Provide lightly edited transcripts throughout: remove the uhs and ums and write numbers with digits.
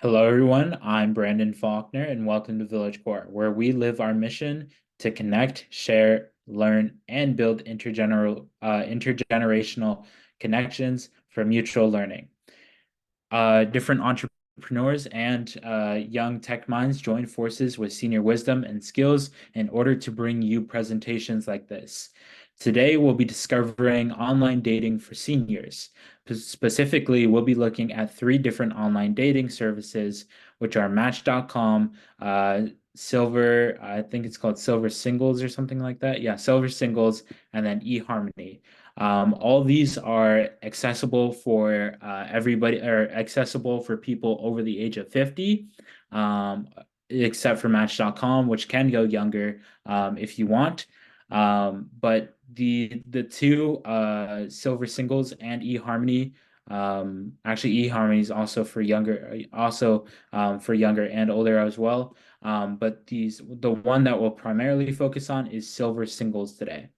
Hello, everyone. I'm Brandon Faulkner, and welcome to Village Core, where we live our mission to connect, share, learn, and build intergenerational connections for mutual learning. Different entrepreneurs and young tech minds join forces with senior wisdom and skills in order to bring you presentations like this. Today, we'll be discovering online dating for seniors. Specifically, we'll be looking at three different online dating services, which are Match.com, Silver, I think it's called Silver Singles or something like that. Yeah, Silver Singles, and then eHarmony. All these are accessible for everybody, or accessible for people over the age of 50, um, except for Match.com, which can go younger if you want. But the two Silver Singles and eHarmony, actually eHarmony is also for younger, also for younger and older as well. But the one that we'll primarily focus on is Silver Singles today.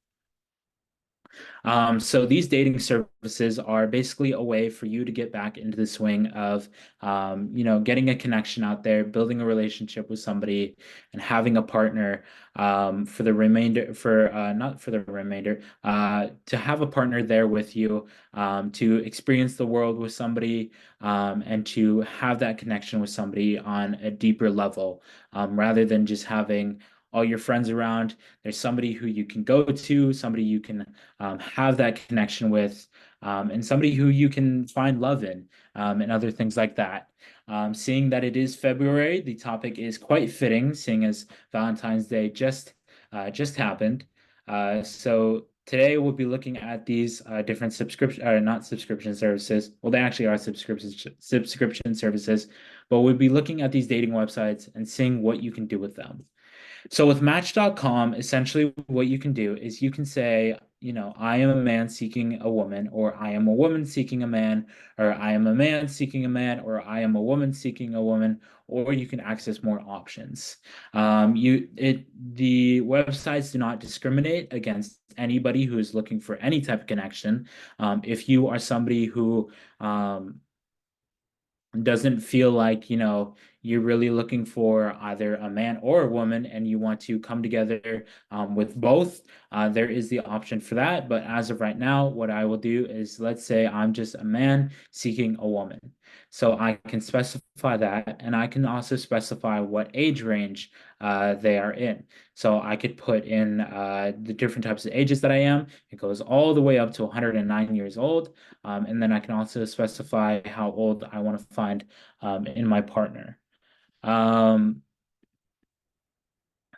So these dating services are basically a way for you to get back into the swing of, getting a connection out there, building a relationship with somebody, and having a partner for the remainder, for not for the remainder, to have a partner there with you, to experience the world with somebody, and to have that connection with somebody on a deeper level, rather than just having all your friends around. There's somebody who you can go to, somebody you can have that connection with, and somebody who you can find love in, and other things like that. Seeing that it is February, the topic is quite fitting, seeing as Valentine's Day just happened. So today we'll be looking at these different subscription, or not subscription services. Well, they actually are subscription services, but we'll be looking at these dating websites and seeing what you can do with them. So with Match.com, essentially what you can do is you can say, I am a man seeking a woman, or I am a woman seeking a man, or I am a man seeking a man, or I am a woman seeking a woman, or you can access more options. The websites do not discriminate against anybody who is looking for any type of connection. If you are somebody who doesn't feel like, you're really looking for either a man or a woman and you want to come together with both, there is the option for that. But as of right now, what I will do is, let's say I'm just a man seeking a woman. So I can specify that, and I can also specify what age range they are in. So I could put in the different types of ages that I am. It goes all the way up to 109 years old. And then I can also specify how old I want to find in my partner. Um,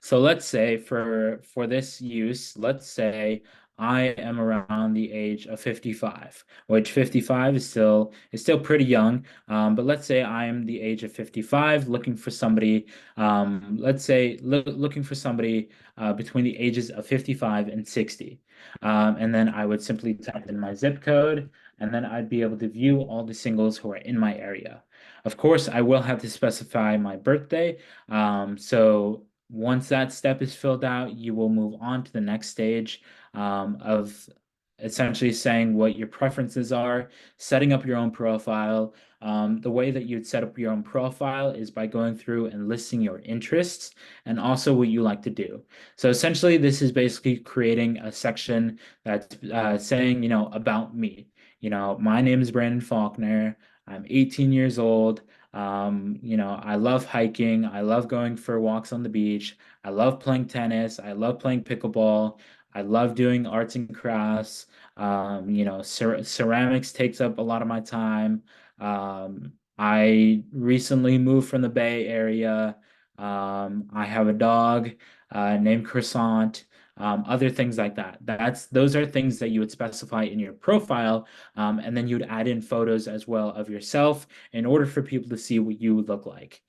so let's say for this use, let's say I am around the age of 55, which 55 is still pretty young. But let's say I am the age of 55, looking for somebody, let's say looking for somebody between the ages of 55 and 60. And then I would simply type in my zip code, and then I'd be able to view all the singles who are in my area. Of course, I will have to specify my birthday. So once that step is filled out, you will move on to the next stage of essentially saying what your preferences are, setting up your own profile. The way that you'd set up your own profile is by going through and listing your interests and also what you like to do. So essentially, this is basically creating a section that's saying, about me. My name is Brandon Faulkner. I'm 18 years old. I love hiking. I love going for walks on the beach. I love playing tennis. I love playing pickleball. I love doing arts and crafts. Ceramics takes up a lot of my time. I recently moved from the Bay Area. I have a dog named Croissant. Other things like that. Those are things that you would specify in your profile, and then you'd add in photos as well of yourself in order for people to see what you look like.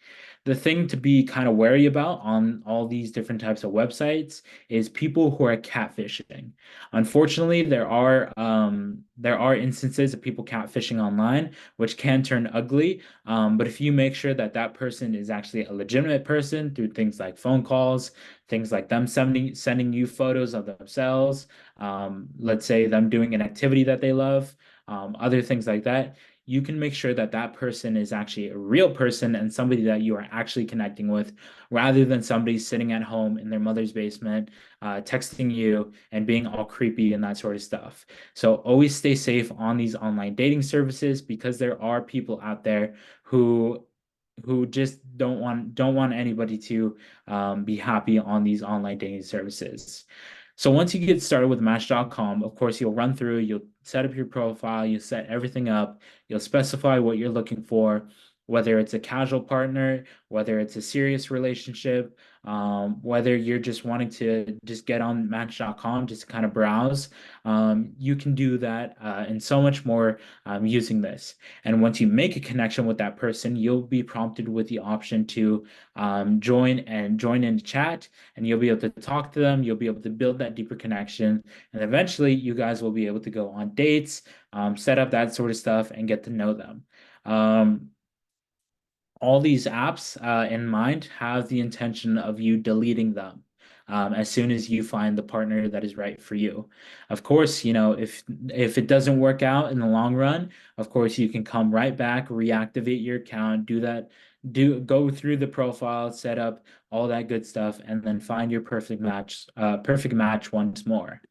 The thing to be kind of wary about on all these different types of websites is people who are catfishing. Unfortunately, there are instances of people catfishing online, which can turn ugly. But if you make sure that that person is actually a legitimate person through things like phone calls, things like them sending you photos of themselves, let's say them doing an activity that they love, other things like that, you can make sure that that person is actually a real person and somebody that you are actually connecting with, rather than somebody sitting at home in their mother's basement, texting you and being all creepy and that sort of stuff. So always stay safe on these online dating services, because there are people out there who just don't want anybody to be happy on these online dating services. So once you get started with Match.com, of course, you'll set up your profile, you set everything up, you'll specify what you're looking for, whether it's a casual partner, whether it's a serious relationship, whether you're just wanting to just get on Match.com, just kind of browse. You can do that and so much more using this. And once you make a connection with that person, you'll be prompted with the option to join in chat, and you'll be able to talk to them. You'll be able to build that deeper connection, and eventually, you guys will be able to go on dates, set up that sort of stuff, and get to know them. Um, all these apps in mind have the intention of you deleting them as soon as you find the partner that is right for you. Of course, if it doesn't work out in the long run, of course you can come right back, reactivate your account, go through the profile, set up all that good stuff, and then find your perfect match once more.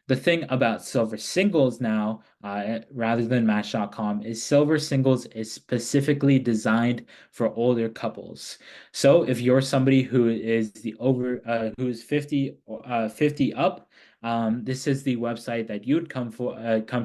The thing about Silver Singles now, rather than Match.com, is Silver Singles is specifically designed for older couples. So if you're somebody who is 50 up, this is the website that you'd come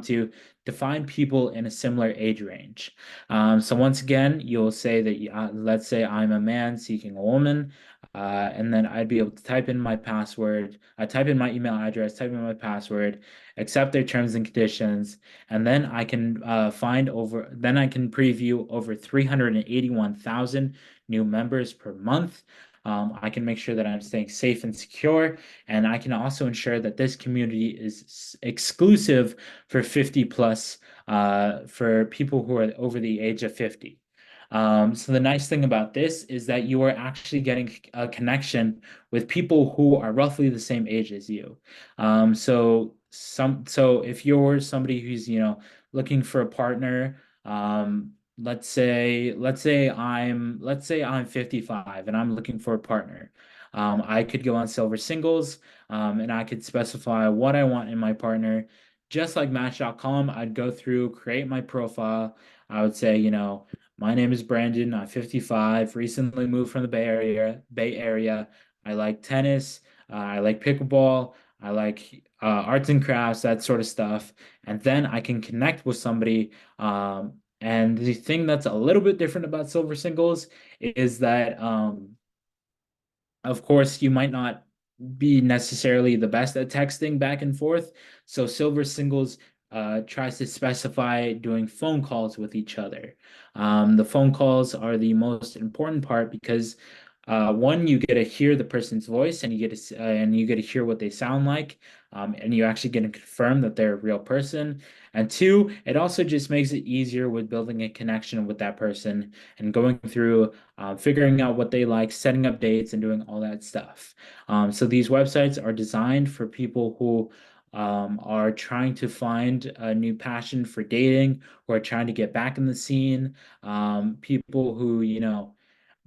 to find people in a similar age range. So once again, you'll say that let's say I'm a man seeking a woman. And then I'd be able to type in my password, type in my email address, type in my password, accept their terms and conditions, and then I can preview over 381,000 new members per month. I can make sure that I'm staying safe and secure, and I can also ensure that this community is exclusive for 50 plus, for people who are over the age of 50. So the nice thing about this is that you are actually getting a connection with people who are roughly the same age as you. So if you're somebody who's, looking for a partner, let's say I'm 55 and I'm looking for a partner. I could go on Silver Singles, and I could specify what I want in my partner. Just like Match.com, I'd go through, create my profile. I would say, my name is Brandon. I'm 55, recently moved from the Bay Area. I like tennis. I like pickleball. I like arts and crafts, that sort of stuff. And then I can connect with somebody. And the thing that's a little bit different about Silver Singles is that of course, you might not be necessarily the best at texting back and forth. So Silver Singles tries to specify doing phone calls with each other. The phone calls are the most important part because one, you get to hear the person's voice, and you get to hear what they sound like, and you actually get to confirm that they're a real person. And two, it also just makes it easier with building a connection with that person and going through figuring out what they like, setting up dates, and doing all that stuff. So these websites are designed for people who are trying to find a new passion for dating, or are trying to get back in the scene. People who,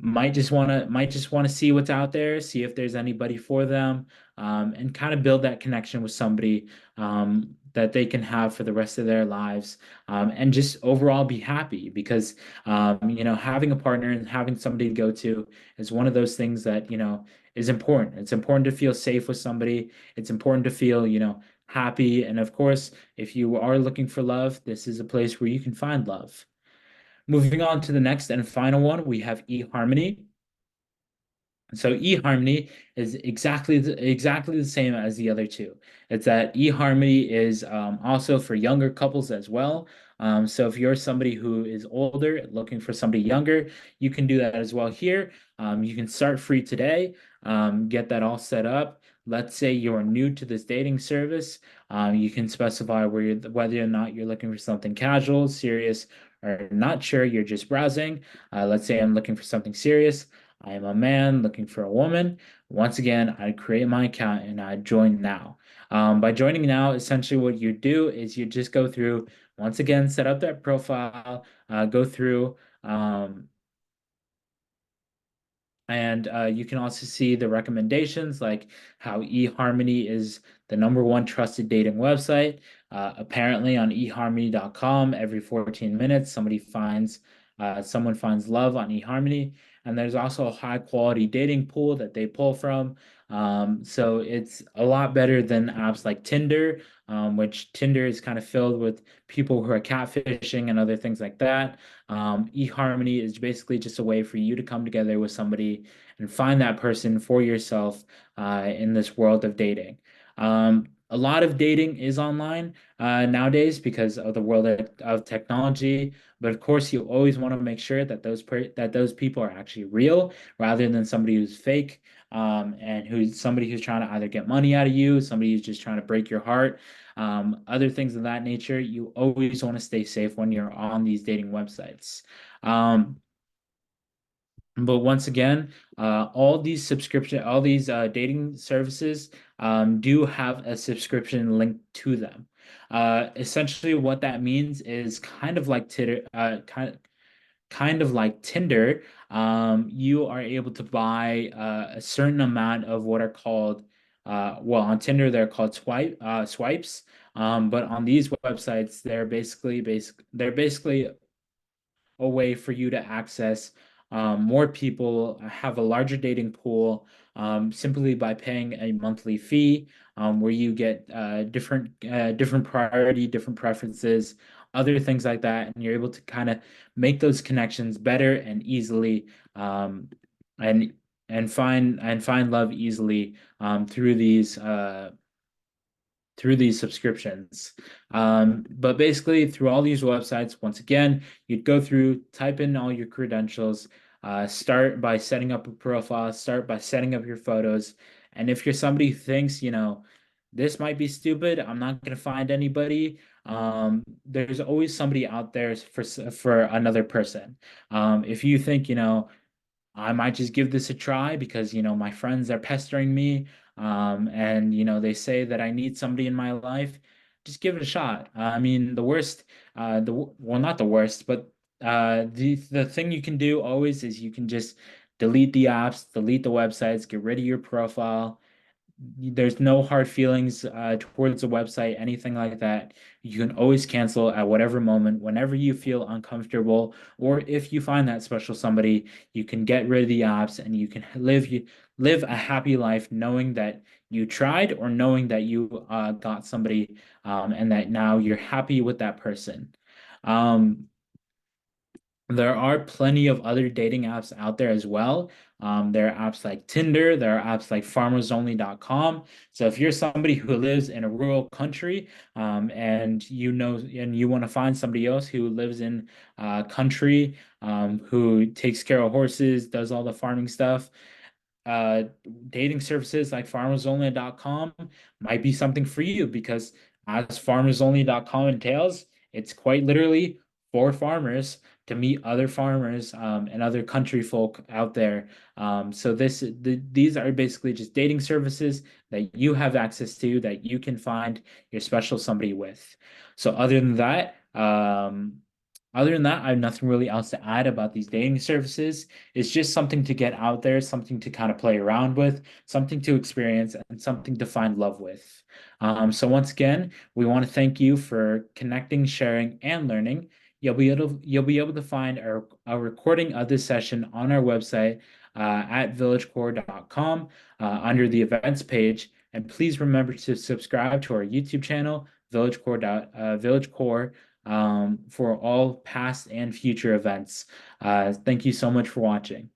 might just want to see what's out there, see if there's anybody for them, and kind of build that connection with somebody that they can have for the rest of their lives, and just overall be happy because having a partner and having somebody to go to is one of those things that is important. It's important to feel safe with somebody. It's important to feel happy, and of course, if you are looking for love, this is a place where you can find love. Moving on to the next and final one, we have eHarmony. So eHarmony is exactly the same as the other two. It's that eHarmony is also for younger couples as well. So if you're somebody who is older looking for somebody younger, you can do that as well here. You can start free today, get that all set up. Let's say you're new to this dating service. You can specify whether or not you're looking for something casual, serious, or not sure. You're just browsing. Let's say I'm looking for something serious. I am a man looking for a woman. Once again, I create my account and I join now. By joining now, essentially what you do is you just go through, once again, set up that profile, go through. Um, and you can also see the recommendations, like how eHarmony is the #1 trusted dating website. Apparently on eHarmony.com, every 14 minutes, someone finds love on eHarmony. And there's also a high quality dating pool that they pull from. So it's a lot better than apps like Tinder, which Tinder is kind of filled with people who are catfishing and other things like that. eHarmony is basically just a way for you to come together with somebody and find that person for yourself in this world of dating. A lot of dating is online nowadays because of the world of technology, but of course, you always want to make sure that those people are actually real rather than somebody who's fake, and who's somebody who's trying to either get money out of you, somebody who's just trying to break your heart, other things of that nature. You always want to stay safe when you're on these dating websites. Um, but once again, all these dating services do have a subscription linked to them. Essentially, what that means is kind of like Tinder. You are able to buy a certain amount of what are called, well, on Tinder they're called swipes. But on these websites, they're basically a way for you to access more people, have a larger dating pool, simply by paying a monthly fee, where you get different priority, different preferences, other things like that, and you're able to kind of make those connections better and easily, and find love easily through these subscriptions. But basically, through all these websites, once again, you'd go through, type in all your credentials, start by setting up a profile, start by setting up your photos. And if you're somebody who thinks, this might be stupid, I'm not going to find anybody, there's always somebody out there for another person. If you think, I might just give this a try because, my friends are pestering me. And, they say that I need somebody in my life. Just give it a shot. I mean, well, not the worst, but the thing you can do always is you can just delete the apps, delete the websites, get rid of your profile. There's no hard feelings towards the website, anything like that. You can always cancel at whatever moment, whenever you feel uncomfortable, or if you find that special somebody, you can get rid of the apps and you can live a happy life knowing that you tried, or knowing that you got somebody, and that now you're happy with that person. Um, there are plenty of other dating apps out there as well. There are apps like Tinder, there are apps like farmersonly.com. So if you're somebody who lives in a rural country, and you want to find somebody else who lives in country, who takes care of horses, does all the farming stuff, uh, dating services like farmersonly.com might be something for you, because as farmersonly.com entails, it's quite literally for farmers to meet other farmers, and other country folk out there. These are basically just dating services that you have access to, that you can find your special somebody with. So other than that, I have nothing really else to add about these dating services. It's just something to get out there, something to kind of play around with, something to experience, and something to find love with. So once again, we want to thank you for connecting, sharing, and learning. You'll be able to find a recording of this session on our website, at villagecore.com, under the events page. And please remember to subscribe to our YouTube channel, Villagecore, for all past and future events. Thank you so much for watching.